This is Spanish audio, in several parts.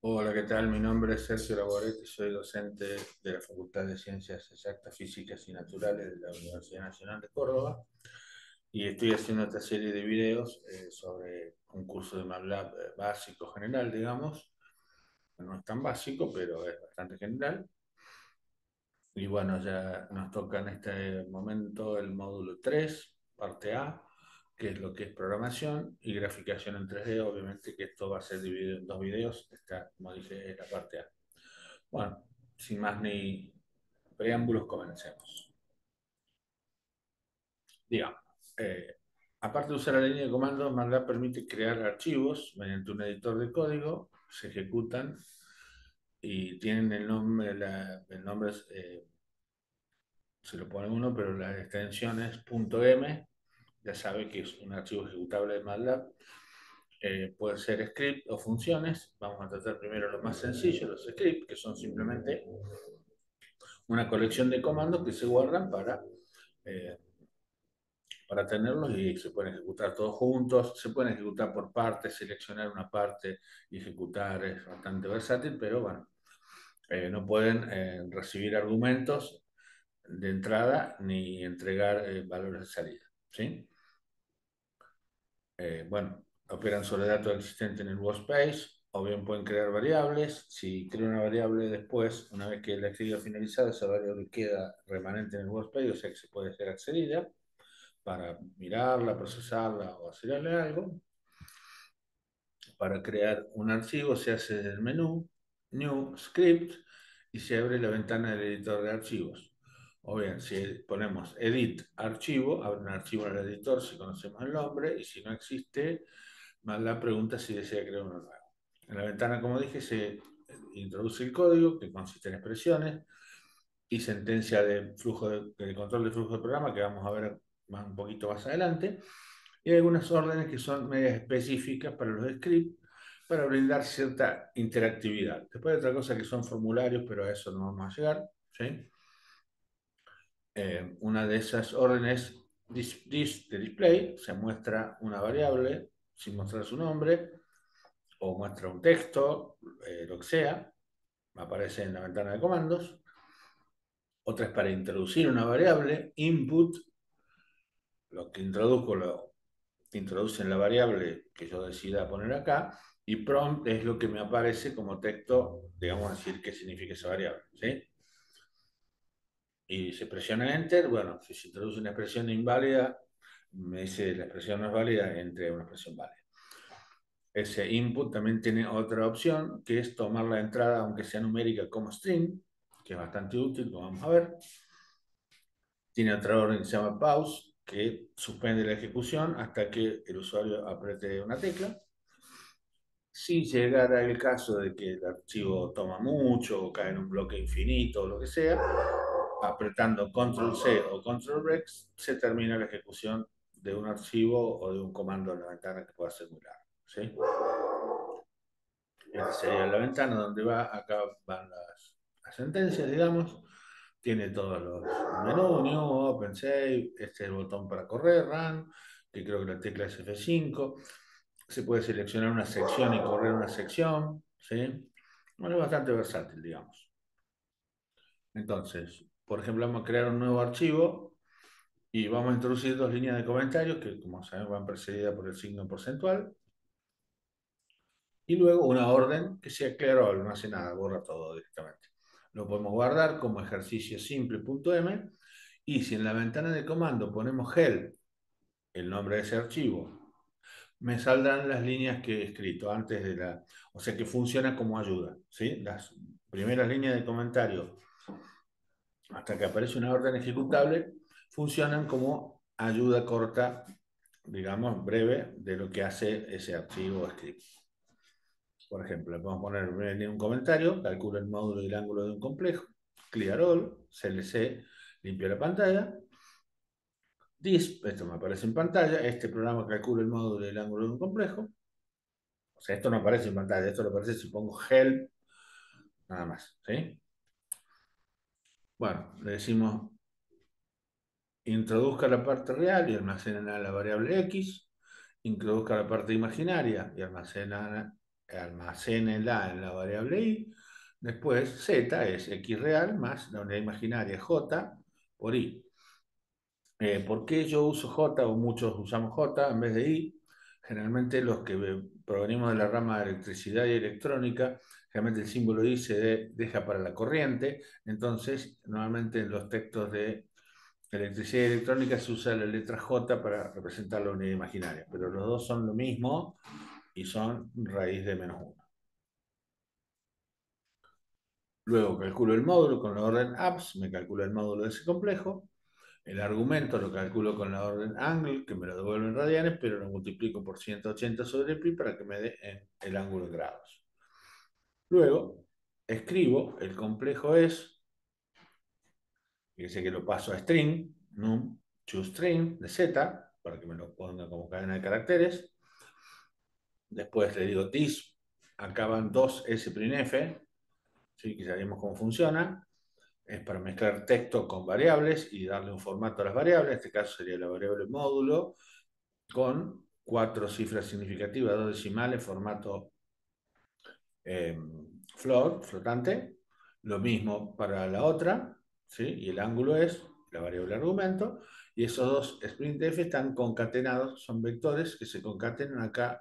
Hola, ¿qué tal? Mi nombre es Sergio Laboretti, soy docente de la Facultad de Ciencias Exactas, Físicas y Naturales de la Universidad Nacional de Córdoba y estoy haciendo esta serie de videos sobre un curso de MATLAB básico general, digamos. No es tan básico, pero es bastante general. Y bueno, ya nos toca en este momento el módulo 3, parte A, que es lo que es programación y graficación en 3D. Obviamente que esto va a ser dividido en dos videos. Esta, como dije, es la parte A. Bueno, sin más ni preámbulos, comencemos. Digamos, eh, aparte de usar la línea de comandos, MATLAB permite crear archivos mediante un editor de código, se ejecutan y tienen el nombre, el nombre se lo pone uno, pero la extensión es .m, ya sabe que es un archivo ejecutable de MATLAB. Puede ser script o funciones. Vamos a tratar primero lo más sencillo, los scripts, que son simplemente una colección de comandos que se guardan eh, para tenerlos y se pueden ejecutar todos juntos, se pueden ejecutar por partes, seleccionar una parte y ejecutar, es bastante versátil, pero bueno, no pueden recibir argumentos de entrada ni entregar valores de salida, ¿sí? Bueno, operan sobre datos existentes en el workspace, o bien pueden crear variables. Si crea una variable después, una vez que la actividad finalizada, esa variable queda remanente en el workspace, o sea que se puede ser accedida para mirarla, procesarla o hacerle algo. Para crear un archivo se hace desde el menú, New Script, y se abre la ventana del editor de archivos. O bien, si ponemos Edit Archivo, abre un archivo en el editor si conocemos el nombre, y si no existe, más la pregunta si desea crear uno nuevo. En la ventana, como dije, se introduce el código, que consiste en expresiones, y sentencia de flujo de control de flujo de programa, que vamos a ver un poquito más adelante, y hay algunas órdenes que son medias específicas para los scripts, para brindar cierta interactividad. Después hay otra cosa que son formularios, pero a eso no vamos a llegar, ¿sí? Una de esas órdenes de display, se muestra una variable sin mostrar su nombre, o muestra un texto, lo que sea, aparece en la ventana de comandos. Otra es para introducir una variable, input, lo que introduzco lo introduce en la variable que yo decida poner acá, y prompt es lo que me aparece como texto, digamos, decir qué significa esa variable, ¿sí? Y se presiona Enter, bueno, si se introduce una expresión inválida, me dice la expresión no es válida, entre una expresión válida. Ese input también tiene otra opción, que es tomar la entrada, aunque sea numérica, como string, que es bastante útil, lo vamos a ver. Tiene otra orden que se llama pause, que suspende la ejecución hasta que el usuario apriete una tecla. Si llegara el caso de que el archivo toma mucho o cae en un bloque infinito o lo que sea, apretando Control C o Control Rex se termina la ejecución de un archivo o de un comando en la ventana que pueda ser muy largo, ¿sí? Esta sería la ventana donde va, acá van las sentencias, digamos. Tiene todos los menús, New, Open Save, este es el botón para correr, Run, que creo que la tecla es F5. Se puede seleccionar una sección y correr una sección, ¿sí? Bueno, es bastante versátil, digamos. Entonces, por ejemplo, vamos a crear un nuevo archivo y vamos a introducir dos líneas de comentarios que, como saben, van precedidas por el signo porcentual. Y luego una orden que sea claro, no hace nada, borra todo directamente. Lo podemos guardar como ejercicio simple.m, y si en la ventana de comando ponemos help, el nombre de ese archivo, me saldrán las líneas que he escrito antes de la... O sea que funciona como ayuda, ¿sí? Las primeras líneas de comentario hasta que aparece una orden ejecutable funcionan como ayuda corta, digamos, breve de lo que hace ese archivo o script. Por ejemplo, le podemos poner en un comentario, calcula el módulo y el ángulo de un complejo, clear all, CLC, limpia la pantalla, this, esto me aparece en pantalla, este programa calcula el módulo y el ángulo de un complejo, o sea, esto no aparece en pantalla, esto lo aparece si pongo help, nada más, ¿sí? Bueno, le decimos introduzca la parte real y almacena la variable x, introduzca la parte imaginaria y almacena almacénela en la variable i. Después z es x real más la unidad imaginaria j por i. ¿Por qué yo uso j o muchos usamos j en vez de i? Generalmente los que provenimos de la rama de electricidad y electrónica, generalmente el símbolo i se deja para la corriente, entonces normalmente en los textos de electricidad y electrónica se usa la letra j para representar la unidad imaginaria, pero los dos son lo mismo y son raíz de menos 1. Luego calculo el módulo con la orden apps, me calcula el módulo de ese complejo. El argumento lo calculo con la orden angle, que me lo devuelve en radianes, pero lo multiplico por 180 sobre pi para que me dé el ángulo en grados. Luego, escribo el complejo es, fíjese que lo paso a string, num toString de z, para que me lo ponga como cadena de caracteres. Después le digo this, acaban dos s'f, ¿sí? Que ya vimos cómo funciona. Es para mezclar texto con variables y darle un formato a las variables. En este caso sería la variable módulo con 4 cifras significativas, 2 decimales, formato eh, float, flotante. Lo mismo para la otra, ¿sí? Y el ángulo es la variable argumento. Y esos dos sprintf están concatenados, son vectores que se concatenan acá.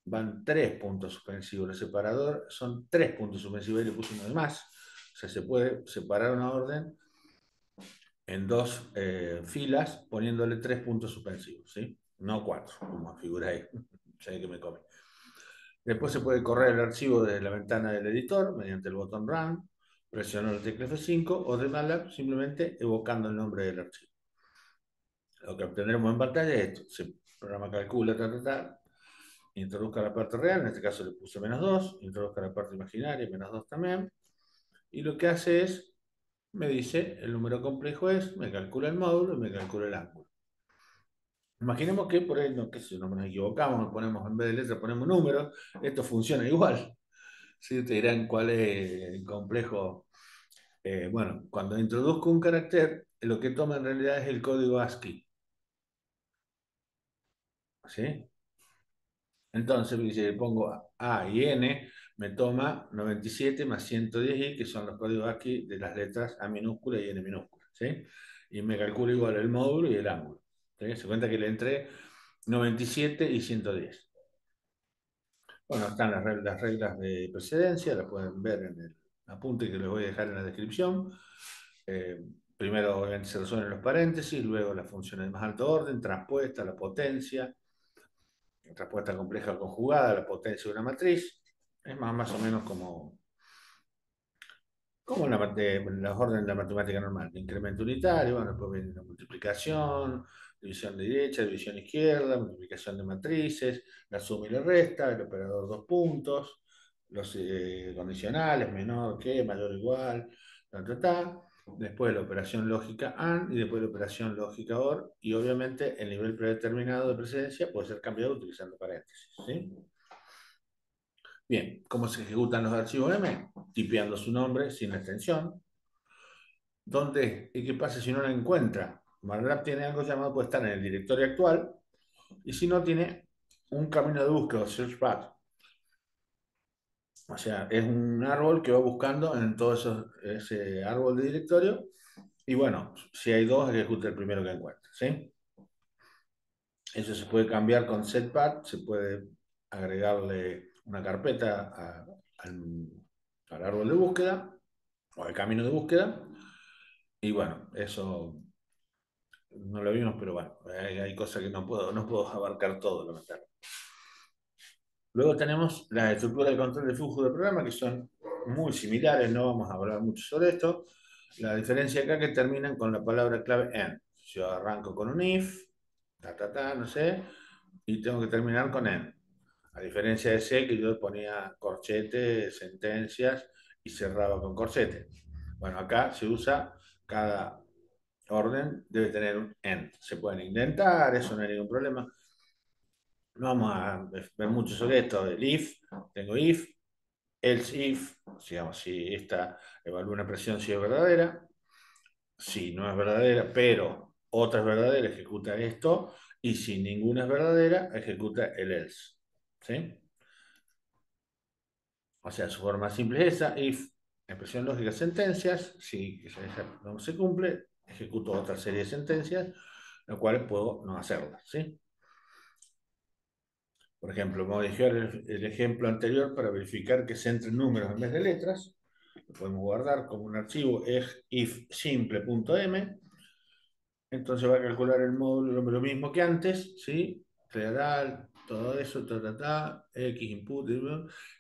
Van 3 puntos suspensivos. El separador son 3 puntos suspensivos y le puse uno de más. O sea, se puede separar una orden en dos filas poniéndole 3 puntos suspensivos, ¿sí? No 4, como figura ahí. Sé que me come. Después se puede correr el archivo desde la ventana del editor mediante el botón Run, presionando la tecla F5 o de MATLAB simplemente evocando el nombre del archivo. Lo que obtendremos en pantalla es esto. El programa calcula, introduzca la parte real, en este caso le puse -2, introduzca la parte imaginaria, -2 también. Y lo que hace es, me dice, el número complejo es, me calcula el módulo y me calcula el ángulo. Imaginemos que por ahí, no, qué sé yo, no nos equivocamos, ponemos en vez de letra, ponemos números, esto funciona igual. ¿Sí? Te dirán cuál es el complejo. Bueno, cuando introduzco un carácter, lo que toma en realidad es el código ASCII. ¿Sí? Entonces, si le pongo A y N, me toma 97 más 110i, que son los códigos ASCII de las letras A minúscula y N minúscula. ¿Sí? Y me calcula igual el módulo y el ángulo. ¿Sí? Se cuenta que le entré 97 y 110. Bueno, están las reglas de precedencia, las pueden ver en el apunte que les voy a dejar en la descripción. Eh, Primero, obviamente, se resuelven los paréntesis, luego las funciones de más alto orden, transpuesta, la potencia, transpuesta compleja conjugada, la potencia de una matriz. Es más o menos como en los órdenes de la matemática normal, de incremento unitario, bueno, después viene la multiplicación, división de derecha, división izquierda, multiplicación de matrices, la suma y la resta, el operador dos puntos, los condicionales, menor que, mayor o igual, ta, ta, ta. Después la operación lógica AND y después la operación lógica OR, y obviamente el nivel predeterminado de precedencia puede ser cambiado utilizando paréntesis, ¿sí? Bien, ¿cómo se ejecutan los archivos M? Tipeando su nombre sin extensión. ¿Dónde? ¿Y qué pasa si no la encuentra? MATLAB tiene algo llamado, puede estar en el directorio actual, y si no, tiene un camino de búsqueda, o search path. O sea, es un árbol que va buscando en todo ese árbol de directorio, y bueno, si hay dos, ejecuta el primero que encuentre, ¿sí? Eso se puede cambiar con setpath, se puede agregarle una carpeta al, al árbol de búsqueda, o al camino de búsqueda, y bueno, eso no lo vimos, pero bueno, hay cosas que no puedo abarcar todo, lamentablemente. Luego tenemos las estructuras de control de flujo de programa, que son muy similares, no vamos a hablar mucho sobre esto. La diferencia acá es que terminan con la palabra clave AND. Yo arranco con un if, no sé, y tengo que terminar con AND. A diferencia de C, que yo ponía corchete, sentencias y cerraba con corchete. Bueno, acá se usa cada orden debe tener un end. Se pueden intentar, eso no hay ningún problema. No vamos a ver mucho sobre esto. El if, tengo if, else if, digamos, si esta evalúa una presión si es verdadera, si no es verdadera, pero otra es verdadera, ejecuta esto, y si ninguna es verdadera, ejecuta el else. ¿Sí? O sea, su forma simple es esa, if, expresión lógica, sentencias, si esa no se cumple, ejecuto otra serie de sentencias, las cuales puedo no hacerlas, ¿sí? Por ejemplo, modificar el ejemplo anterior para verificar que se entren números en vez de letras. Lo podemos guardar como un archivo if simple.m. Entonces va a calcular el módulo lo mismo que antes, ¿sí? Federal, todo eso, X input,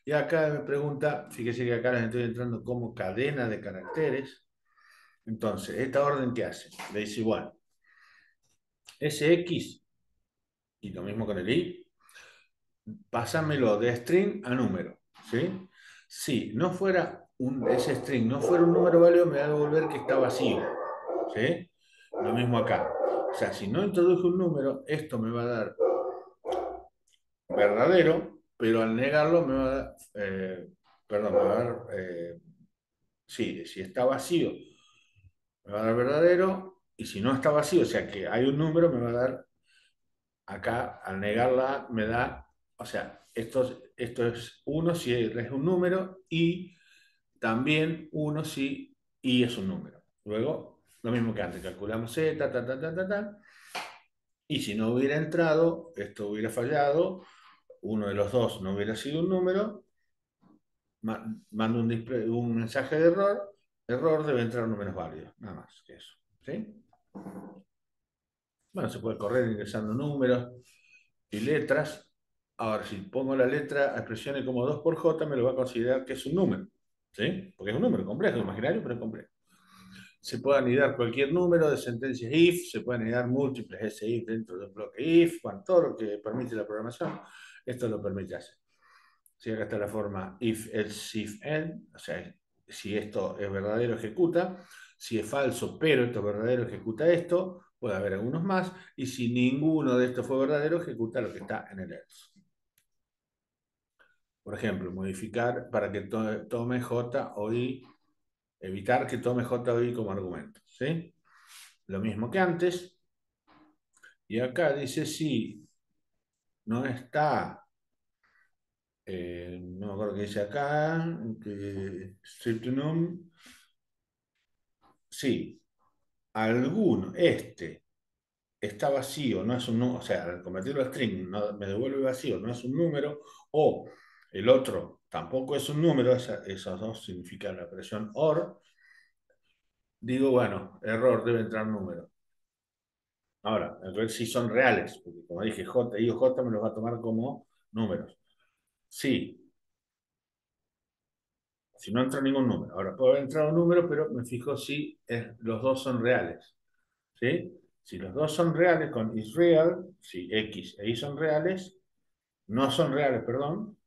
y acá me pregunta, fíjese que acá les estoy entrando como cadena de caracteres. Entonces, ¿esta orden qué hace? Le dice, bueno, SX, y lo mismo con el I, pásamelo de string a número, ¿sí? Si no fuera ese string no fuera un número válido, me va a devolver que está vacío, ¿sí? Lo mismo acá. O sea, si no introduje un número, esto me va a dar verdadero, pero al negarlo me va a dar, perdón, me va a dar, sí, si está vacío, me va a dar verdadero, y si no está vacío, o sea que hay un número, me va a dar, acá al negarla, me da, o sea, esto es 1 si es un número, y también 1 si y es un número. Luego, lo mismo que antes, calculamos z, y si no hubiera entrado, esto hubiera fallado, uno de los dos no hubiera sido un número, mando un mensaje de error, debe entrar números válidos, nada más que eso. ¿Sí? Bueno, se puede correr ingresando números y letras. Ahora, si pongo la letra, expresiones como 2 por J, me lo va a considerar que es un número. ¿Sí? Porque es un número complejo, imaginario, pero es complejo. Se puede anidar cualquier número de sentencias if, se pueden anidar múltiples if dentro de un bloque if, con todo lo que permite la programación, esto lo permite hacer. Si acá está la forma if, else, if, end, o sea, si esto es verdadero, ejecuta, si es falso, pero esto es verdadero, ejecuta esto, puede haber algunos más, y si ninguno de estos fue verdadero, ejecuta lo que está en el else. Por ejemplo, modificar para que tome J o I, evitar que tome J o I como argumento, ¿sí? Lo mismo que antes, y acá dice si no está, no me acuerdo qué dice acá, que Striptunum, sí, alguno, está vacío, no es un número, o sea, al convertirlo a string me devuelve vacío, no es un número, o el otro tampoco es un número, esos dos significan la expresión OR, digo, bueno, error, debe entrar número. Ahora, a ver si son reales, porque como dije, J, I o J me los va a tomar como números. Sí, si no entra ningún número. Ahora, puede haber entrado un número, pero me fijo si los dos son reales. ¿Sí? Si los dos son reales con is real, si X e Y son reales, no son reales, perdón,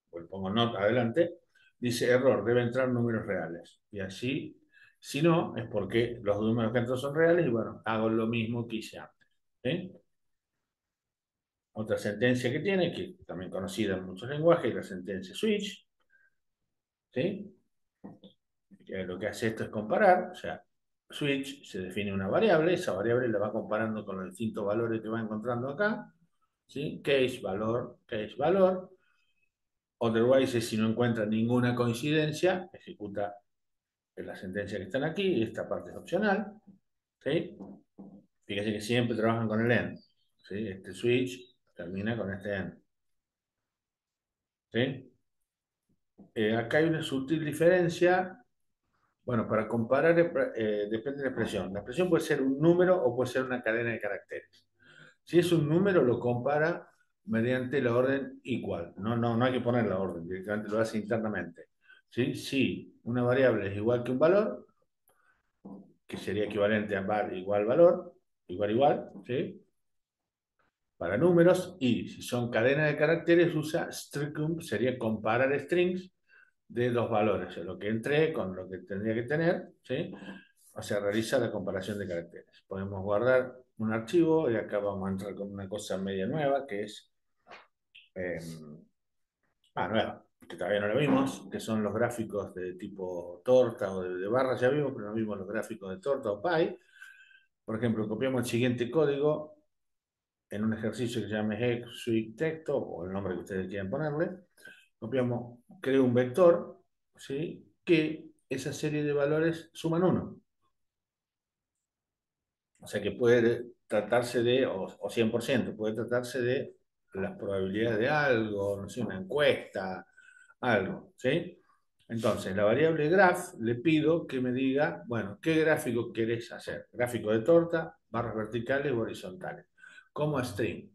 pues pongo not adelante, dice error, debe entrar números reales. Y así, si no, es porque los números que entran son reales y bueno, hago lo mismo que hice antes. ¿Sí? Otra sentencia que tiene, que también conocida en muchos lenguajes, es la sentencia switch. ¿Sí? Que lo que hace esto es comparar, o sea, switch se define una variable, esa variable la va comparando con los distintos valores que va encontrando acá, ¿sí? Case, valor. Otherwise, si no encuentra ninguna coincidencia, ejecuta la sentencia que están aquí, y esta parte es opcional, ¿sí? Fíjense que siempre trabajan con el end, ¿sí? Este switch termina con este end, ¿sí? Acá hay una sutil diferencia. Bueno, para comparar depende de la expresión. La expresión puede ser un número o puede ser una cadena de caracteres. Si es un número, lo compara mediante la orden igual. No hay que poner la orden, directamente lo hace internamente. ¿Sí? Si una variable es igual que un valor, que sería equivalente a igual valor, igual, ¿sí? Para números, y si son cadenas de caracteres, usa strcump, sería comparar strings de dos valores, o sea, lo que entré con lo que tendría que tener, ¿sí? O sea, realiza la comparación de caracteres. Podemos guardar un archivo y acá vamos a entrar con una cosa media nueva que es, eh, nueva, que todavía no lo vimos, que son los gráficos de tipo torta o de barra, ya vimos, pero no vimos los gráficos de torta o pie. Por ejemplo, copiamos el siguiente código en un ejercicio que se llama Exit Texto, o el nombre que ustedes quieran ponerle. Copiamos creo un vector, ¿sí? Que esa serie de valores suman 1. O sea que puede tratarse de, o 100%, puede tratarse de las probabilidades de algo, no sé, una encuesta, algo, ¿sí? Entonces, la variable graph le pido que me diga, bueno, ¿qué gráfico querés hacer? Gráfico de torta, barras verticales o horizontales, como string.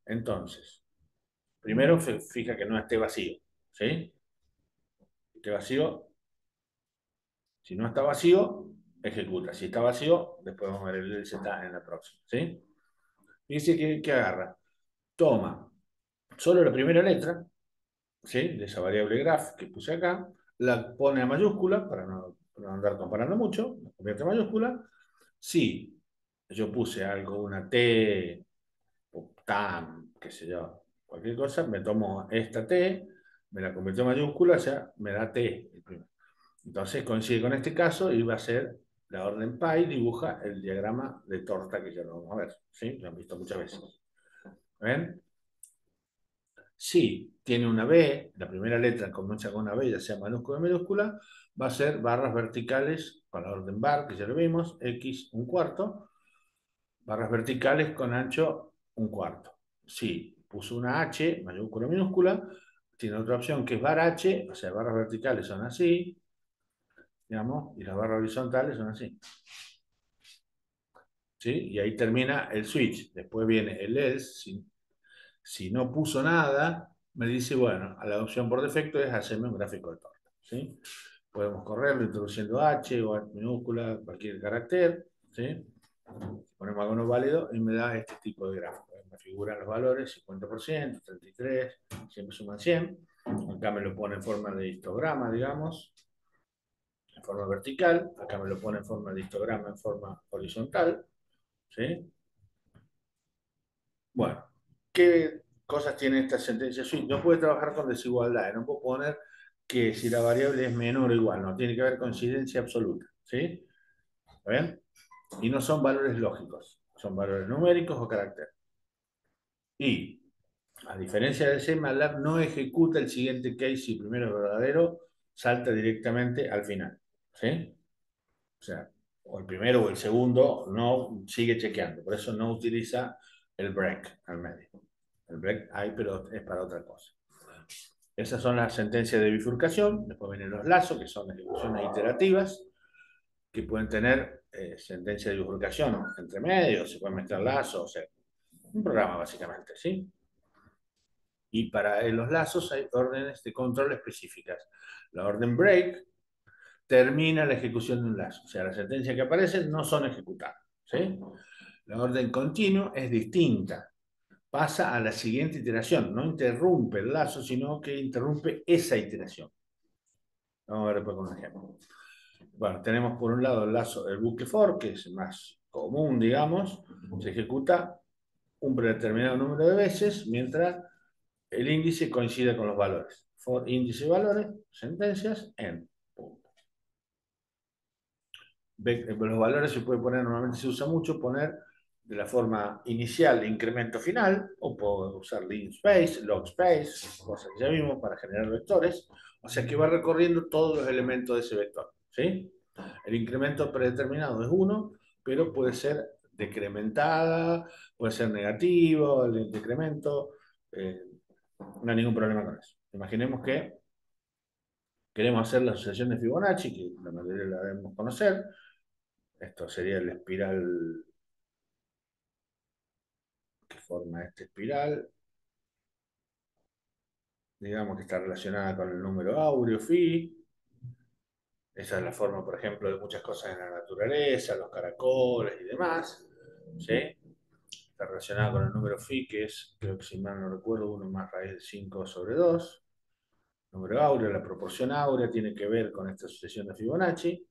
Entonces, primero fija que no esté vacío, ¿sí? Que esté vacío. Si no está vacío, ejecuta. Si está vacío, después vamos a ver el Z en la próxima, ¿sí? Dice que agarra, toma solo la primera letra, ¿sí? De esa variable graph que puse acá, la pone a mayúscula para no andar comparando mucho, la convierte a mayúscula. Si yo puse algo, una T, o TAM, qué sé yo, cualquier cosa, me tomo esta T, me la convierto en mayúscula, o sea, me da T. Entonces coincide con este caso y va a ser la orden pi dibuja el diagrama de torta que ya lo vamos a ver, ¿sí? Lo han visto muchas veces. ¿Ven? Si tiene una B, la primera letra comienza con una B, ya sea mayúscula o minúscula, va a ser barras verticales para la orden bar, que ya lo vimos, X un cuarto, barras verticales con ancho un cuarto. Si puso una H, mayúscula o minúscula, tiene otra opción que es bar H, o sea, barras verticales son así, digamos, y las barras horizontales son así. ¿Sí? Y ahí termina el switch. Después viene el else. Si no puso nada, me dice, bueno, la opción por defecto es hacerme un gráfico de torta. ¿Sí? Podemos correrlo introduciendo H o H minúscula, cualquier carácter. ¿Sí? Ponemos alguno válido y me da este tipo de gráfico. Me figuran los valores, 50%, 33, siempre suman 100. Acá me lo pone en forma de histograma, digamos, en forma vertical. Acá me lo pone en forma de histograma, en forma horizontal. ¿Sí? Bueno, ¿qué cosas tiene esta sentencia swing? No puede trabajar con desigualdades, no puedo poner que si la variable es menor o igual, no, tiene que haber coincidencia absoluta, ¿sí? ¿Está bien? Y no son valores lógicos, son valores numéricos o carácter. Y, a diferencia de C, MATLAB no ejecuta el siguiente case si primero es verdadero, salta directamente al final, ¿sí? O sea, o el primero o el segundo no sigue chequeando, por eso no utiliza el break al medio. El break hay, pero es para otra cosa. Esas son las sentencias de bifurcación. Después vienen los lazos, que son ejecuciones iterativas, que pueden tener sentencia de bifurcación entre medios, se pueden mezclar lazos, o sea, un programa básicamente, ¿sí? Y para los lazos hay órdenes de control específicas. La orden break termina la ejecución de un lazo, o sea, las sentencias que aparecen no son ejecutadas, ¿sí? La orden continuo es distinta, pasa a la siguiente iteración, no interrumpe el lazo, sino que interrumpe esa iteración. Vamos a ver después con un ejemplo. Bueno, tenemos por un lado el lazo, el bucle for, que es el más común, digamos, se ejecuta un predeterminado número de veces mientras el índice coincide con los valores. For índice y valores, sentencias, en. Punto. Los valores se puede poner, normalmente se usa mucho, poner de la forma inicial incremento final, o puedo usar lin space, log space, cosas que ya vimos para generar vectores, o sea que va recorriendo todos los elementos de ese vector, ¿sí? El incremento predeterminado es 1, pero puede ser decrementada, puede ser negativo, el decremento, no hay ningún problema con eso. Imaginemos que queremos hacer la asociación de Fibonacci, que la mayoría la debemos conocer. Esto sería la espiral que forma esta espiral. Digamos que está relacionada con el número áureo, phi. Esa es la forma, por ejemplo, de muchas cosas en la naturaleza, los caracoles y demás. ¿Sí? Está relacionada con el número phi, que es, creo que si mal no recuerdo, 1 más raíz de 5 sobre 2. Número áureo, la proporción áurea tiene que ver con esta sucesión de Fibonacci.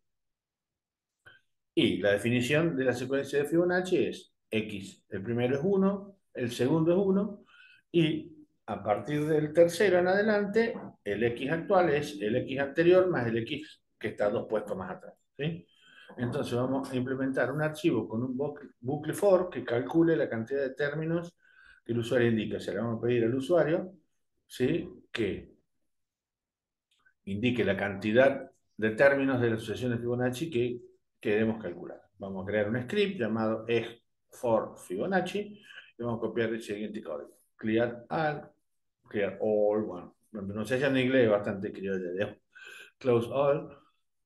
Y la definición de la secuencia de Fibonacci es X. El primero es 1, el segundo es 1, y a partir del tercero en adelante, el X actual es el X anterior más el X que está 2 puestos más atrás. ¿Sí? Entonces vamos a implementar un archivo con un bucle for que calcule la cantidad de términos que el usuario indica. O sea, le vamos a pedir al usuario, ¿sí?, que indique la cantidad de términos de la sucesión de Fibonacci que queremos calcular. Vamos a crear un script llamado EG for Fibonacci y vamos a copiar el siguiente código. Clear all, bueno, la pronunciación en inglés es bastante criolla, digamos. Close all,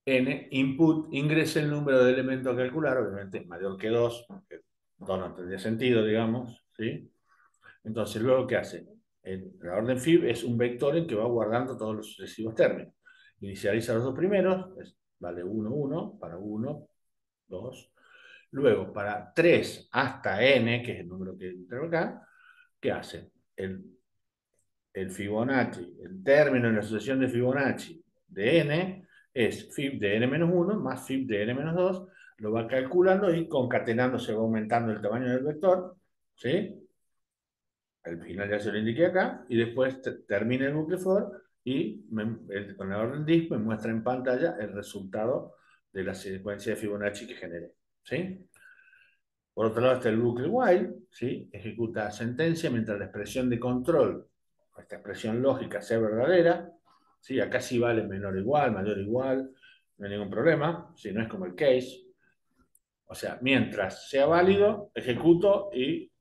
n, input, ingrese el número de elementos a calcular, obviamente mayor que 2, porque 2 no tendría sentido, digamos, ¿sí? Entonces, luego, ¿qué hace? La orden fib es un vector en que va guardando todos los sucesivos términos. Inicializa los dos primeros, vale 1, 1, para 1, 2. Luego, para 3 hasta n, que es el número que tengo acá, ¿qué hace? El Fibonacci, el término en la sucesión de Fibonacci de n es fib de n-1 más fib de n-2, lo va calculando y concatenando se va aumentando el tamaño del vector, ¿sí? Al final ya se lo indiqué acá, y después termina el bucle for y con la orden disk me muestra en pantalla el resultado de la secuencia de Fibonacci que generé, ¿sí? Por otro lado está el bucle while, ¿sí? Ejecuta sentencia mientras la expresión de control, esta expresión lógica, sea verdadera, ¿sí? Acá sí vale menor o igual, mayor o igual, no hay ningún problema, si no es como el case. O sea, mientras sea válido, ejecuto y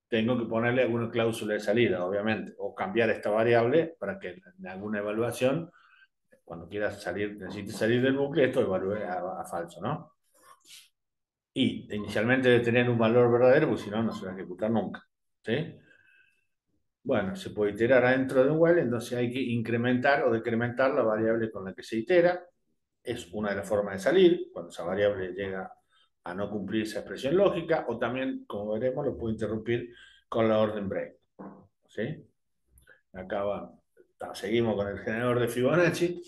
tengo que ponerle alguna cláusula de salida, obviamente, o cambiar esta variable para que en alguna evaluación, cuando quieras salir, necesites salir del bucle, esto evalúe a falso, ¿no? Y inicialmente debe tener un valor verdadero, porque si no, no se va a ejecutar nunca, ¿sí? Bueno, se puede iterar adentro de un while, entonces hay que incrementar o decrementar la variable con la que se itera. Es una de las formas de salir, cuando esa variable llega a no cumplir esa expresión lógica, o también, como veremos, lo puedo interrumpir con la orden break, ¿sí? Acá va, seguimos con el generador de Fibonacci,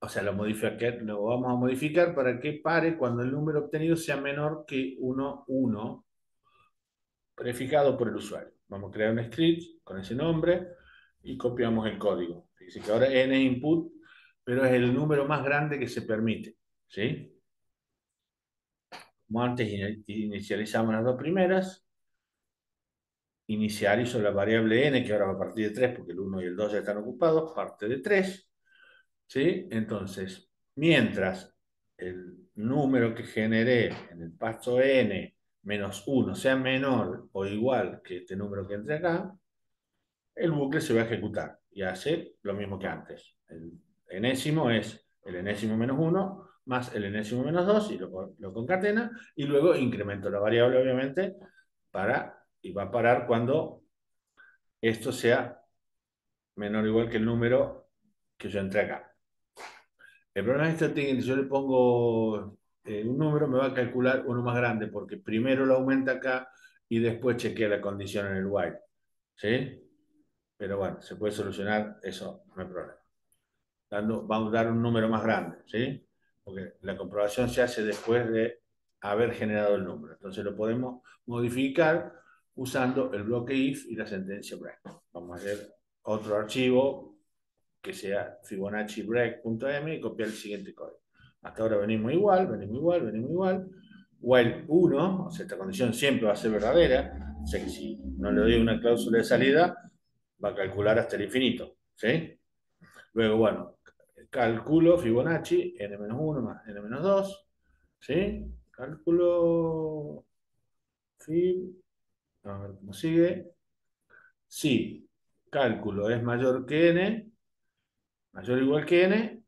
o sea, lo vamos a modificar para que pare cuando el número obtenido sea menor que 1, 1, prefijado por el usuario. Vamos a crear un script con ese nombre y copiamos el código. Dice que ahora n es input, pero es el número más grande que se permite, ¿sí? Como antes inicializamos las dos primeras, inicializo la variable n, que ahora va a partir de 3 porque el 1 y el 2 ya están ocupados, parte de 3, ¿sí? Entonces, mientras el número que generé en el paso n menos 1 sea menor o igual que este número que entre acá, el bucle se va a ejecutar y hace lo mismo que antes. El enésimo es el enésimo menos 1 más el enésimo menos 2 y lo concatena y luego incremento la variable, obviamente, y va a parar cuando esto sea menor o igual que el número que yo entré acá. El problema es que si yo le pongo un número, me va a calcular uno más grande, porque primero lo aumenta acá y después chequea la condición en el while. ¿Sí? Pero bueno, se puede solucionar, eso no hay problema. Vamos a dar un número más grande, ¿sí? Porque la comprobación se hace después de haber generado el número. Entonces lo podemos modificar usando el bloque if y la sentencia break. Vamos a hacer otro archivo que sea Fibonacci break.m y copiar el siguiente código. Hasta ahora venimos igual, venimos igual, venimos igual. While 1, o sea, esta condición siempre va a ser verdadera, o sea que si no le doy una cláusula de salida, va a calcular hasta el infinito, ¿sí? Luego, bueno, calculo Fibonacci, n-1 más n-2, ¿sí? Cálculo Fib, a ver cómo sigue. Si cálculo es mayor que n, mayor o igual que n,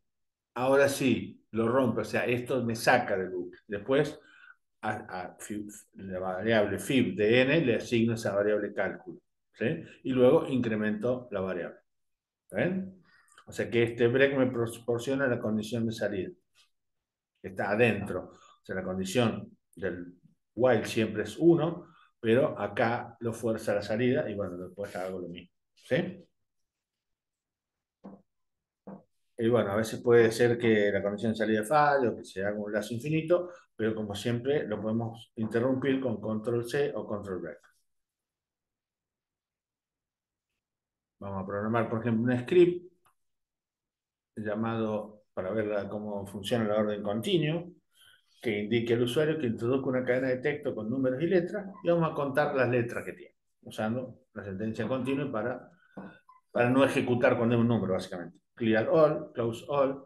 ahora sí, lo rompe, o sea, esto me saca del bucle. Después, la variable fib de n le asigno esa variable cálculo, ¿sí? Y luego incremento la variable. ¿Ven? O sea que este break me proporciona la condición de salida, que está adentro. O sea, la condición del while siempre es 1, pero acá lo fuerza la salida y bueno, después hago lo mismo. ¿Sí? Y bueno, a veces puede ser que la conexión de salida falle o que se haga un lazo infinito, pero como siempre lo podemos interrumpir con control C o control break. Vamos a programar, por ejemplo, un script llamado, para ver cómo funciona la orden continuo, que indique al usuario que introduzca una cadena de texto con números y letras y vamos a contar las letras que tiene, usando la sentencia continua para para no ejecutar cuando es un número, básicamente. Clear all, close all,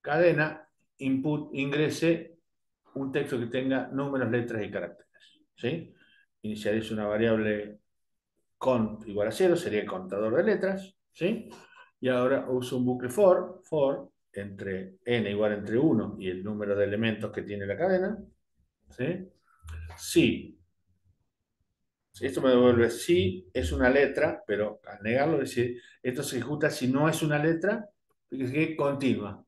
cadena, input, ingrese un texto que tenga números, letras y caracteres. ¿Sí? Inicializo una variable cont igual a 0, sería el contador de letras. ¿Sí? Y ahora uso un bucle for entre n igual entre 1 y el número de elementos que tiene la cadena. ¿Sí? Si esto me devuelve si es una letra, pero al negarlo, es decir, esto se ejecuta si no es una letra, que continua.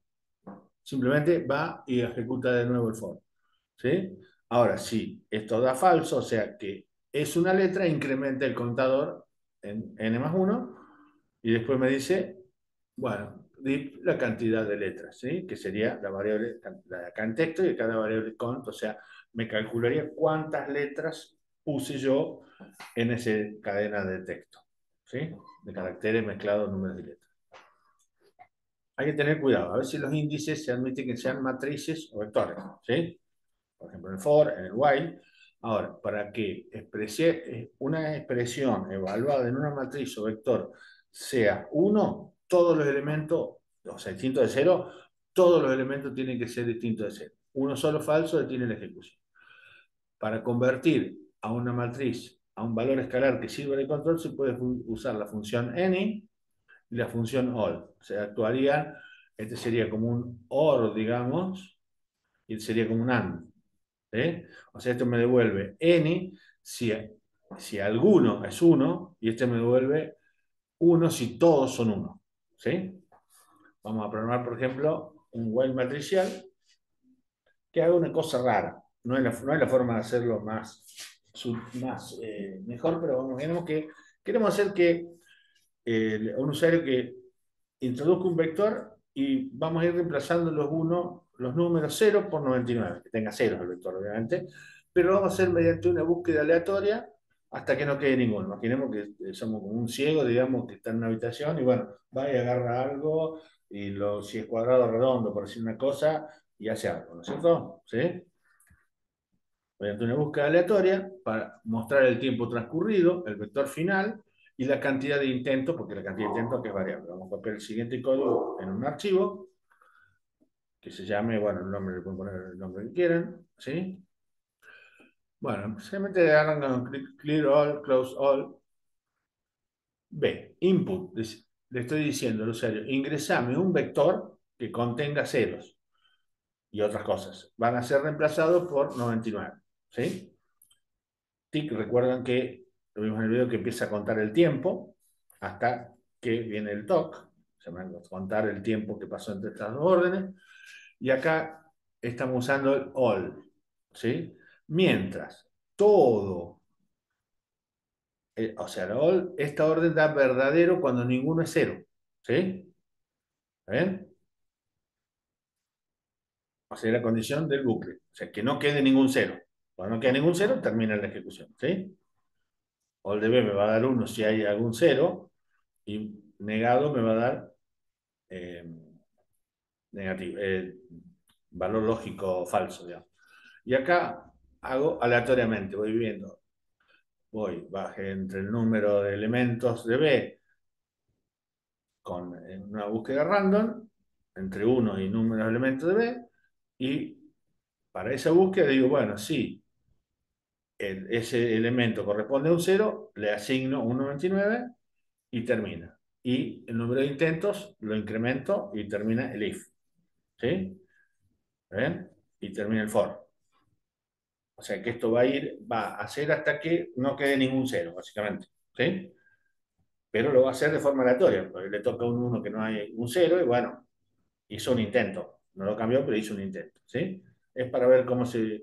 Simplemente va y ejecuta de nuevo el for. ¿Sí? Ahora, si esto da falso, o sea que es una letra, incrementa el contador en n más 1 y después me dice, bueno, la cantidad de letras, ¿sí? Que sería la variable, la acá en texto y cada variable cont, o sea, me calcularía cuántas letras puse yo en esa cadena de texto, ¿sí? De caracteres mezclados, números y letras. Hay que tener cuidado, a ver si los índices se admiten que sean matrices o vectores, ¿sí? Por ejemplo, en el for, en el while. Ahora, para que una expresión evaluada en una matriz o vector sea uno, todos los elementos, o sea, distinto de cero, todos los elementos tienen que ser distintos de cero. Uno solo falso detiene la ejecución. Para convertir a una matriz a un valor escalar que sirva de control, se puede usar la función any y la función all. O sea, actuaría, este sería como un or, digamos, y este sería como un and. ¿Sí? O sea, esto me devuelve n si alguno es 1 y este me devuelve 1 si todos son 1. ¿Sí? Vamos a programar, por ejemplo, un while matricial que haga una cosa rara. No es la forma de hacerlo mejor, pero queremos hacer que un usuario que introduzca un vector y vamos a ir reemplazando los números 0 por 99, que tenga ceros el vector, obviamente, pero lo vamos a hacer mediante una búsqueda aleatoria hasta que no quede ninguno. Imaginemos que somos como un ciego, digamos, que está en una habitación y bueno, va y agarra algo y si es cuadrado o redondo, por decir una cosa, y hace algo, ¿no es cierto? ¿Sí? Mediante una búsqueda aleatoria para mostrar el tiempo transcurrido, el vector final y la cantidad de intentos, porque la cantidad de intentos que es variable. Vamos a copiar el siguiente código en un archivo que se llame, bueno, el nombre, le pueden poner el nombre que quieran, ¿sí? Bueno, simplemente hagan clear all, close all. B, input. Le estoy diciendo al usuario, ingresame un vector que contenga ceros y otras cosas. Van a ser reemplazados por 99, ¿sí? TIC, recuerdan que lo vimos en el video que empieza a contar el tiempo hasta que viene el TOC, se va a contar el tiempo que pasó entre estas dos órdenes, y acá estamos usando el all, ¿sí? Mientras todo, o sea, el all, esta orden da verdadero cuando ninguno es cero, ¿sí? ¿Ven? O sea, la condición del bucle, o sea, que no quede ningún cero. Cuando no quede ningún cero, termina la ejecución, ¿sí? All de B me va a dar 1 si hay algún cero, y negado me va a dar eh, negativo, valor lógico falso, digamos. Y acá hago aleatoriamente, voy viendo, bajé entre el número de elementos de B con una búsqueda random, entre 1 y número de elementos de B, y para esa búsqueda digo, bueno, si ese elemento corresponde a un cero, le asigno un 99 y termina. Y el número de intentos lo incremento y termina el if. ¿Sí? ¿Ven? Y termina el for. O sea que esto va a hacer hasta que no quede ningún cero, básicamente. ¿Sí? Pero lo va a hacer de forma aleatoria, porque le toca a un 1 que no hay un cero y bueno, hizo un intento. No lo cambió, pero hizo un intento. ¿Sí? Es para ver cómo se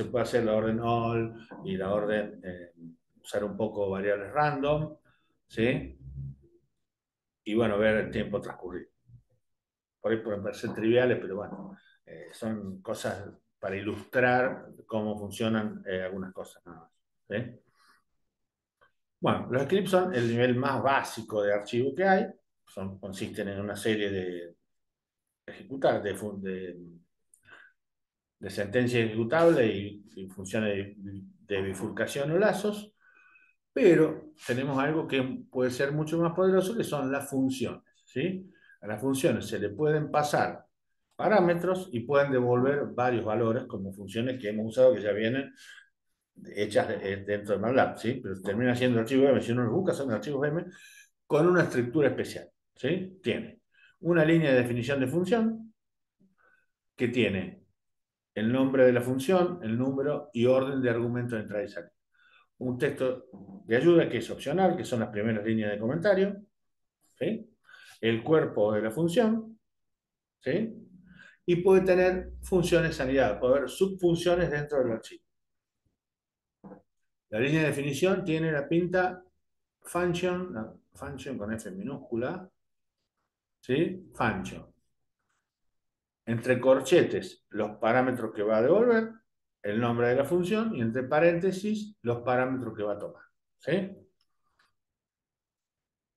puede hacer la orden all y la orden usar un poco variables random. ¿Sí? Y bueno, ver el tiempo transcurrido. Por ahí pueden parecer triviales, pero bueno, son cosas para ilustrar cómo funcionan algunas cosas nada más. ¿Sí? Bueno, los scripts son el nivel más básico de archivo que hay, consisten en una serie de ejecutar, de sentencias ejecutables y funciones de bifurcación o lazos. Pero tenemos algo que puede ser mucho más poderoso, que son las funciones, ¿sí? A las funciones se le pueden pasar parámetros y pueden devolver varios valores como funciones que hemos usado que ya vienen hechas dentro de MATLAB, ¿sí? Pero termina siendo archivo M. Si uno lo busca, son archivos M con una estructura especial, ¿sí? Tiene una línea de definición de función que tiene el nombre de la función, el número y orden de argumentos de entrada y salida. Un texto de ayuda que es opcional, que son las primeras líneas de comentario, ¿sí? El cuerpo de la función, ¿sí? Y puede tener funciones anidadas, puede haber subfunciones dentro del archivo. La línea de definición tiene la pinta function, la function con F minúscula, ¿sí? Function. Entre corchetes, los parámetros que va a devolver, el nombre de la función, y entre paréntesis, los parámetros que va a tomar, ¿sí?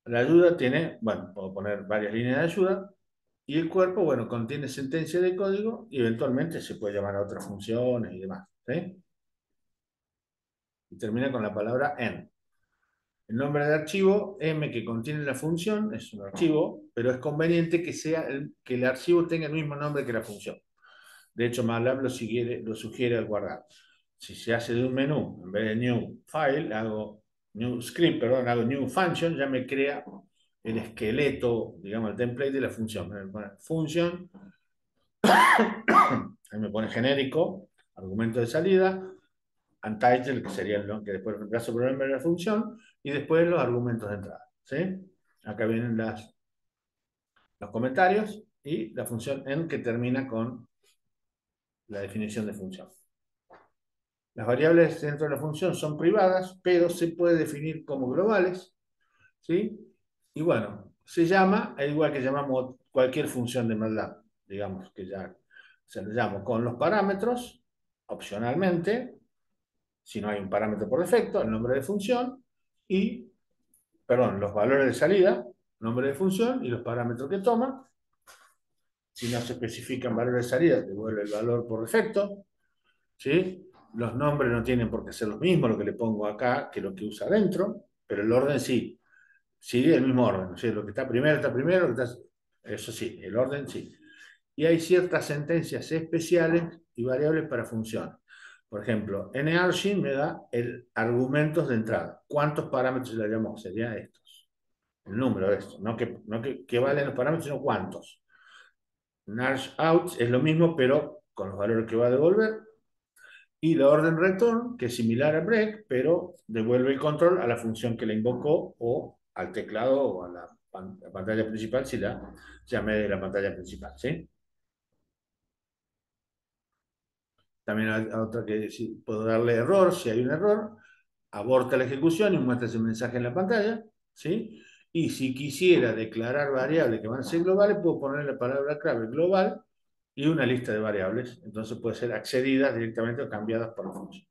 La ayuda tiene, bueno, puedo poner varias líneas de ayuda, y el cuerpo, bueno, contiene sentencia de código y eventualmente se puede llamar a otras funciones y demás, ¿sí? Y termina con la palabra en. El nombre de archivo M que contiene la función es un archivo, pero es conveniente que el archivo tenga el mismo nombre que la función. De hecho, MATLAB lo sugiere al guardar. Si se hace de un menú, en vez de new file, hago new script, perdón, hago new function, ya me crea el esqueleto, digamos, el template de la función. Me pone function, ahí me pone genérico, argumento de salida, untitled, que sería el que después reemplazo por el nombre de la función, y después los argumentos de entrada, ¿sí? Acá vienen los comentarios y la función en que termina con la definición de función. Las variables dentro de la función son privadas, pero se puede definir como globales, ¿sí? Y bueno, se llama, al igual que llamamos cualquier función de MATLAB, digamos que ya se le llama con los parámetros, opcionalmente, si no hay un parámetro por defecto, el nombre de función y, perdón, los valores de salida, nombre de función y los parámetros que toma. Si no se especifican valores de salida, devuelve el valor por defecto, ¿sí? Los nombres no tienen por qué ser los mismos, lo que le pongo acá, que lo que usa adentro, pero el orden sí, sigue el mismo orden, ¿sí? Lo que está primero, eso sí, el orden sí. Y hay ciertas sentencias especiales y variables para funciones. Por ejemplo, nargin me da el argumentos de entrada. ¿Cuántos parámetros le llamamos? Serían estos. El número de estos. No que valen los parámetros, sino cuántos. Narg out es lo mismo, pero con los valores que va a devolver. Y la orden return, que es similar a break, pero devuelve el control a la función que la invocó o al teclado o a la pantalla principal si la llamé de la pantalla principal, ¿sí? También hay otra que si puedo darle error, si hay un error, aborta la ejecución y muestra ese mensaje en la pantalla, ¿sí? Y si quisiera declarar variables que van a ser globales, puedo poner la palabra clave global y una lista de variables. Entonces puede ser accedidas directamente o cambiadas por la función.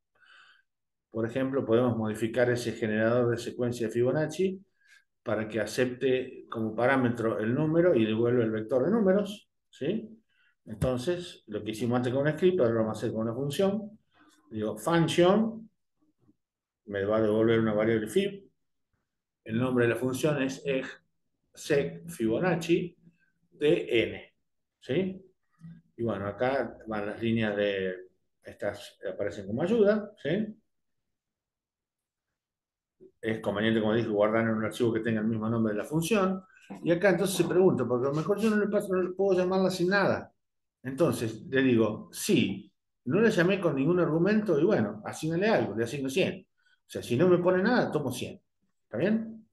Por ejemplo, podemos modificar ese generador de secuencia de Fibonacci para que acepte como parámetro el número y devuelva el vector de números, ¿sí? Entonces, lo que hicimos antes con un script, ahora lo vamos a hacer con una función. Digo, function, me va a devolver una variable fib. El nombre de la función es sec Fibonacci de n, ¿sí? Y bueno, acá van las líneas de, estas aparecen como ayuda, ¿sí? Es conveniente, como dije, guardar en un archivo que tenga el mismo nombre de la función. Y acá entonces se pregunta, porque a lo mejor yo no le puedo llamarla sin nada. Entonces le digo, sí, no le llamé con ningún argumento y bueno, asignale algo, le asigno 100. O sea, si no me pone nada, tomo 100. ¿Está bien?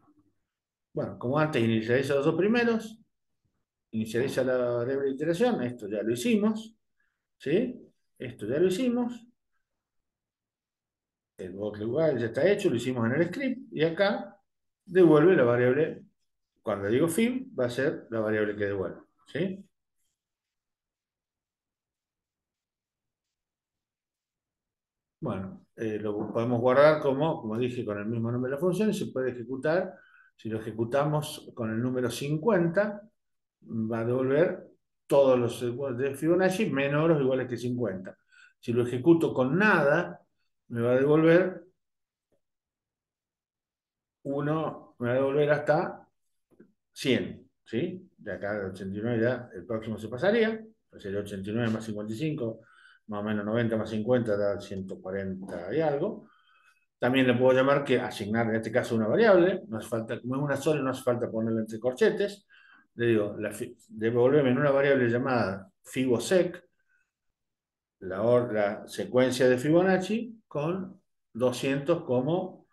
Bueno, como antes inicializa los dos primeros, inicializa la variable de iteración, esto ya lo hicimos, ¿sí? Esto ya lo hicimos, el vote igual ya está hecho, lo hicimos en el script, y acá devuelve la variable, cuando digo fib, va a ser la variable que devuelve, ¿sí? Bueno, lo podemos guardar como dije, con el mismo nombre de la función y se puede ejecutar. Si lo ejecutamos con el número 50, va a devolver todos los de Fibonacci menores o iguales que 50. Si lo ejecuto con nada, me va a devolver uno me va a devolver hasta 100, ¿sí? De acá al 89 ya el próximo se pasaría, pues sería 89 más 55, más o menos 90 más 50 da 140 y algo. También le puedo llamar que asignar en este caso una variable, no hace falta, como es una sola, no hace falta ponerla entre corchetes. Le digo, devolverme en una variable llamada FiboSec, la secuencia de Fibonacci con 200 como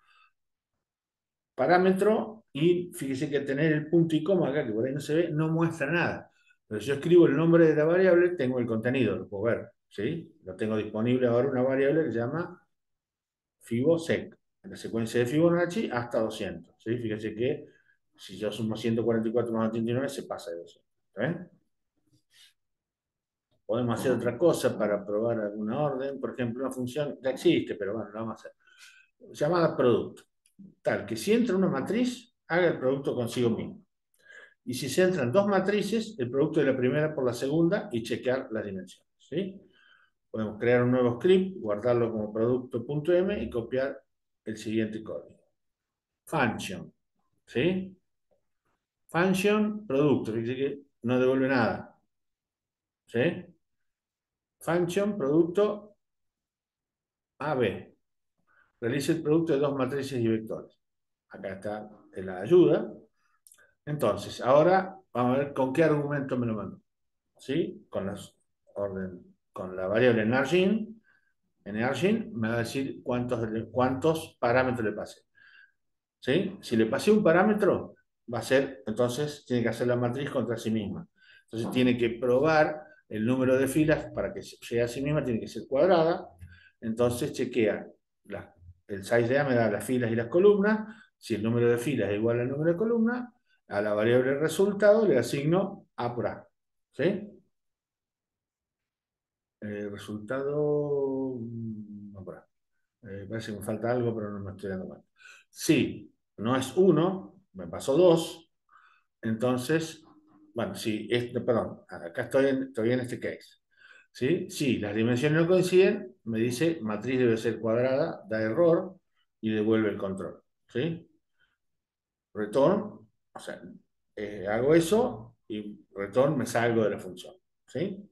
parámetro y fíjese que tener el punto y coma acá, que por ahí no se ve, no muestra nada. Pero si yo escribo el nombre de la variable, tengo el contenido, lo puedo ver, ¿sí? Lo tengo disponible ahora una variable que se llama FiboSec, en la secuencia de Fibonacci hasta 200, ¿sí? Fíjese que si yo sumo 144 más 89 se pasa de 200, ¿ven? Podemos hacer otra cosa para probar alguna orden, por ejemplo, una función, ya existe, pero bueno, lo vamos a hacer, llamada producto, tal que si entra una matriz, haga el producto consigo mismo. Y si se entran dos matrices, el producto de la primera por la segunda y chequear las dimensiones, ¿sí? Podemos crear un nuevo script, guardarlo como producto.m y copiar el siguiente código. Function, ¿sí? Function, producto, fíjese que no devuelve nada, ¿sí? Function, producto, AB. Realiza el producto de dos matrices y vectores. Acá está en la ayuda. Entonces, ahora vamos a ver con qué argumento me lo mando. ¿Sí? Con la variable en argin me va a decir cuántos parámetros le pasé. ¿Sí? Si le pasé un parámetro, va a ser, entonces tiene que hacer la matriz contra sí misma. Entonces tiene que probar el número de filas para que llegue a sí misma, tiene que ser cuadrada. Entonces chequea el size de A me da las filas y las columnas. Si el número de filas es igual al número de columnas, a la variable resultado le asigno A por A. ¿Sí? Resultado. No, parece que me falta algo, pero no me estoy dando cuenta. Sí, no es uno, me pasó dos. Entonces, bueno, sí, perdón, acá estoy en este case. ¿Sí? Si las dimensiones no coinciden, me dice matriz debe ser cuadrada, da error y devuelve el control. ¿Sí? Return, o sea, hago eso y return me salgo de la función. ¿Sí?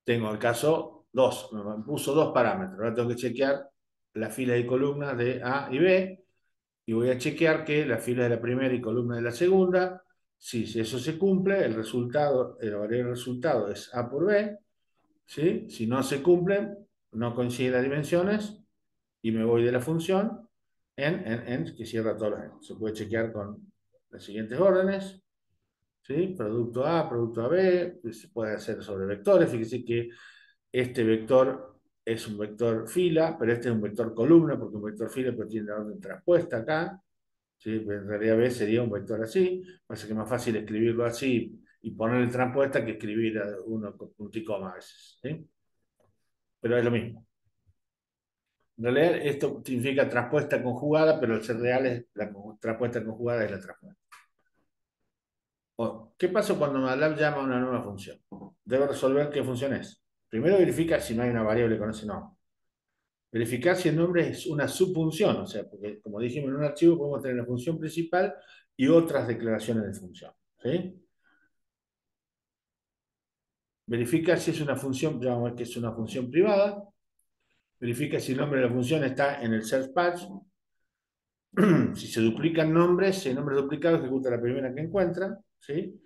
Tengo el caso 2, me puso dos parámetros. Ahora tengo que chequear la fila y columnas de A y B y voy a chequear que la fila de la primera y columna de la segunda, si eso se cumple, el resultado, el variable resultado es A por B, ¿sí? Si no se cumple, no coinciden las dimensiones y me voy de la función que cierra todos los. Se puede chequear con las siguientes órdenes, ¿sí? Producto A, producto AB, se puede hacer sobre vectores, fíjese que este vector es un vector fila, pero este es un vector columna, porque un vector fila pero tiene la orden transpuesta acá. ¿Sí? En realidad B sería un vector así, pasa que es más fácil escribirlo así y ponerle transpuesta que escribir uno con punto y coma a veces. ¿Sí? Pero es lo mismo. En realidad esto significa transpuesta conjugada, pero el ser real es la transpuesta conjugada es la transpuesta. Bueno, ¿qué pasa cuando MATLAB llama a una nueva función? Debe resolver qué función es. Primero verifica si no hay una variable con ese nombre. Verificar si el nombre es una subfunción, o sea, porque como dijimos en un archivo podemos tener la función principal y otras declaraciones de función. ¿Sí? Verifica si es una función, ya vamos a ver que es una función privada. Verifica si el nombre de la función está en el search patch. Si se duplican nombres, si el nombre es duplicado, ejecuta la primera que encuentra. ¿Sí?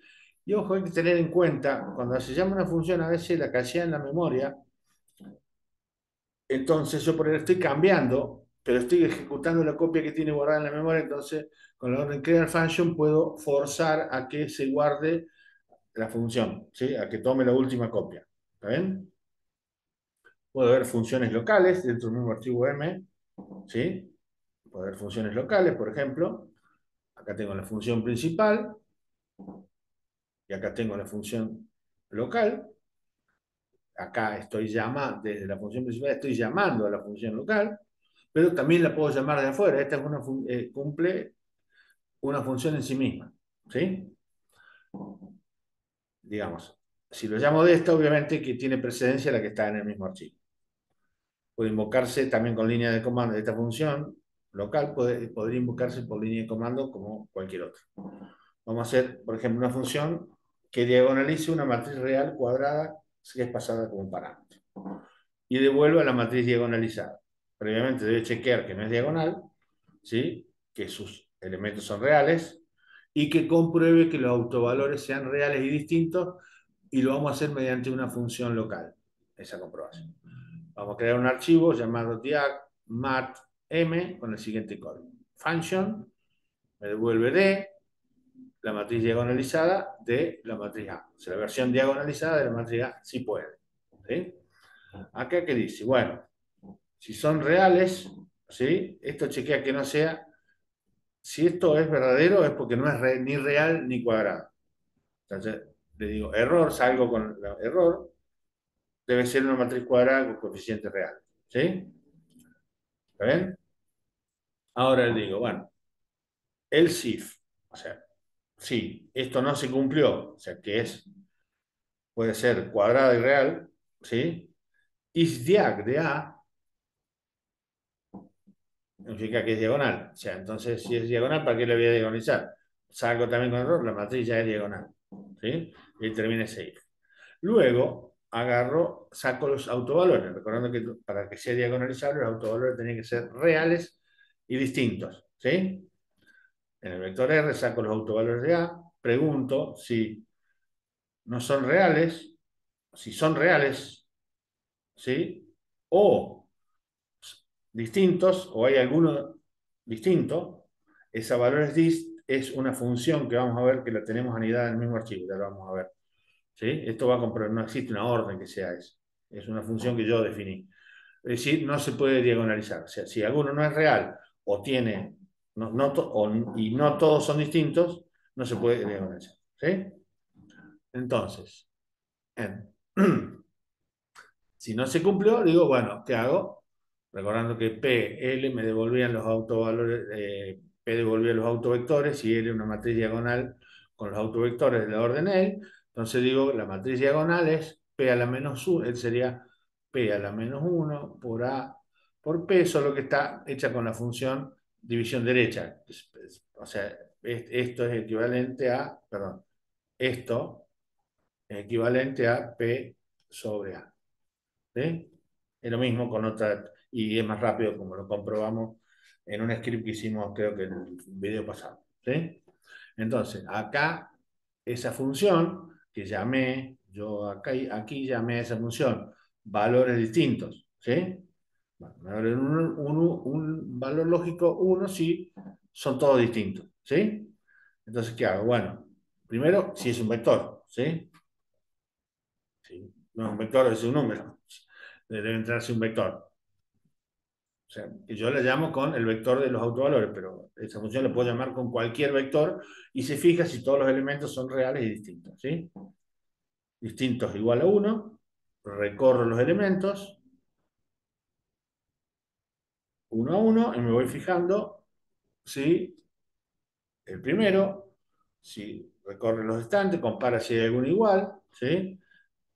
Y ojo, hay que tener en cuenta, cuando se llama una función, a veces la cachea en la memoria. Entonces yo por ahí estoy cambiando, pero estoy ejecutando la copia que tiene guardada en la memoria. Entonces, con la orden clear function puedo forzar a que se guarde la función, ¿sí? A que tome la última copia. ¿Está bien? Puedo ver funciones locales dentro del mismo archivo M, ¿sí? Puedo ver funciones locales, por ejemplo. Acá tengo la función principal y acá tengo la función local. Acá desde la función principal estoy llamando a la función local, pero también la puedo llamar de afuera. Esta es cumple una función en sí misma, ¿sí? Digamos, si lo llamo de esta, obviamente que tiene precedencia la que está en el mismo archivo. Puede invocarse también con línea de comando de esta función, local podría invocarse por línea de comando como cualquier otro. Vamos a hacer, por ejemplo, una función que diagonalice una matriz real cuadrada que es pasada como un parámetro y devuelva la matriz diagonalizada. Previamente debe chequear que no es diagonal, ¿sí? Que sus elementos son reales y que compruebe que los autovalores sean reales y distintos, y lo vamos a hacer mediante una función local, esa comprobación. Vamos a crear un archivo llamado diagmatm con el siguiente código. Function me devuelve D, la matriz diagonalizada de la matriz A. O sea, la versión diagonalizada de la matriz A sí puede. ¿Sí? Acá que dice, bueno, si son reales, ¿sí? Esto chequea que no sea, si esto es verdadero es porque no es ni real ni cuadrado. Entonces le digo, error, salgo con error, debe ser una matriz cuadrada con coeficiente real. ¿Sí? ¿Está bien? Ahora le digo, bueno, el SIF, o sea, si esto no se cumplió, o sea, que es, puede ser cuadrada y real, ¿sí? Isdiag de A significa que es diagonal. O sea, entonces, si es diagonal, ¿para qué le voy a diagonalizar? Salgo también con error, la matriz ya es diagonal. ¿Sí? Y termina safe. Luego, agarro, saco los autovalores, recordando que para que sea diagonalizable, los autovalores tienen que ser reales y distintos. ¿Sí? En el vector R saco los autovalores de A, pregunto si no son reales, si son reales, ¿sí? O distintos, o hay alguno distinto, esa valores dist es una función que vamos a ver que la tenemos anidada en el mismo archivo, ya lo vamos a ver. ¿Sí? Esto va a comprobar, no existe una orden que sea eso, es una función que yo definí. Es decir, no se puede diagonalizar. O sea, si alguno no es real o tiene, y no todos son distintos, no se puede diagonalizar. ¿Sí? Entonces, si no se cumplió, digo, bueno, ¿qué hago? Recordando que P, L me devolvían los autovalores, P devolvía los autovectores y L una matriz diagonal con los autovectores de la orden L. Entonces digo, la matriz diagonal es P a la menos 1, sería P a la menos 1 por A por P, solo que está hecha con la función división derecha. O sea, esto es equivalente a, perdón, esto es equivalente a P sobre A. ¿Sí? Es lo mismo con otra, y es más rápido como lo comprobamos en un script que hicimos, creo que en el video pasado. ¿Sí? Entonces, acá, esa función que llamé, yo acá, aquí llamé a esa función valores distintos. ¿Sí? Bueno, me abre un valor lógico 1 si son todos distintos. ¿Sí? Entonces, ¿qué hago? Bueno, primero, si es un vector. ¿Sí? Sí. No, un vector es un número. Debe entrarse un vector. O sea, que yo la llamo con el vector de los autovalores, pero esa función la puedo llamar con cualquier vector y se fija si todos los elementos son reales y distintos. ¿Sí? Distintos igual a 1, recorro los elementos, 1 a 1, y me voy fijando si el primero, si recorre los estantes, compara si hay alguno igual, ¿sí?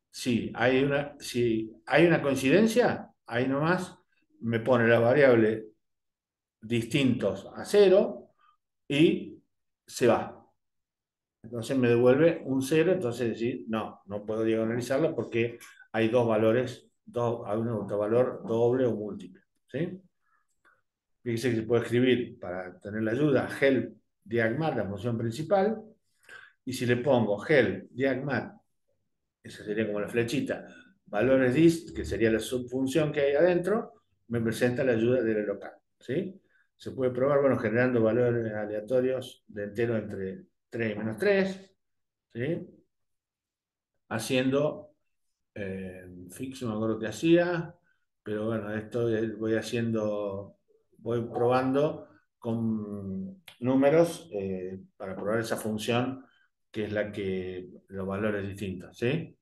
Si hay una coincidencia, ahí nomás me pone la variable distintos a 0 y se va. Entonces me devuelve un 0, entonces decir, no, no puedo diagonalizarla porque hay dos valores, hay un autovalor doble o múltiple. ¿Sí? Fíjese que se puede escribir para tener la ayuda help diagmat, la función principal, y si le pongo help diagmat, esa sería como la flechita, valores dist, que sería la subfunción que hay adentro, me presenta la ayuda de la local. ¿Sí? Se puede probar, bueno, generando valores aleatorios de entero entre 3 y menos 3, ¿sí? Haciendo fix, no me acuerdo qué hacía, pero bueno, esto voy haciendo, voy probando con números para probar esa función que es la que los valores distintos, ¿sí?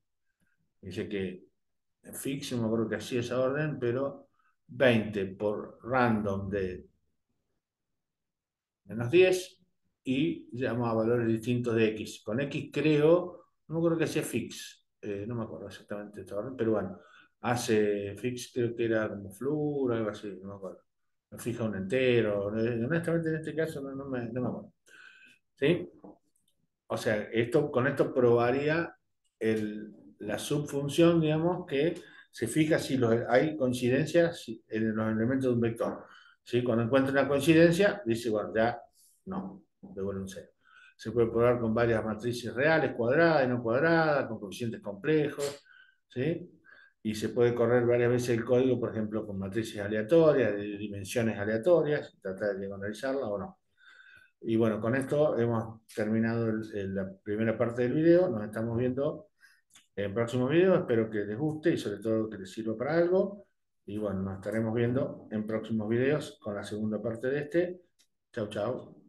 Dice que fix, no me acuerdo que hacía esa orden, pero 20 por random de -10 y llama a valores distintos de x. Con x creo, no me acuerdo que hacía fix, no me acuerdo exactamente esta orden, pero bueno, hace fix, creo que era como flur, algo así, no me acuerdo. fija un entero. Honestamente, en este caso no me acuerdo. ¿Sí? O sea, con esto probaría la subfunción, digamos, que se fija si hay coincidencias en los elementos de un vector. ¿Sí? Cuando encuentra una coincidencia, dice, bueno, ya no, devuelve un cero. Se puede probar con varias matrices reales, cuadradas y no cuadradas, con coeficientes complejos. ¿Sí? Y se puede correr varias veces el código, por ejemplo, con matrices aleatorias, de dimensiones aleatorias, tratar de diagonalizarla o no. Y bueno, con esto hemos terminado la primera parte del video. Nos estamos viendo en próximos videos. Espero que les guste y sobre todo que les sirva para algo. Y bueno, nos estaremos viendo en próximos videos con la segunda parte de este. Chau, chau.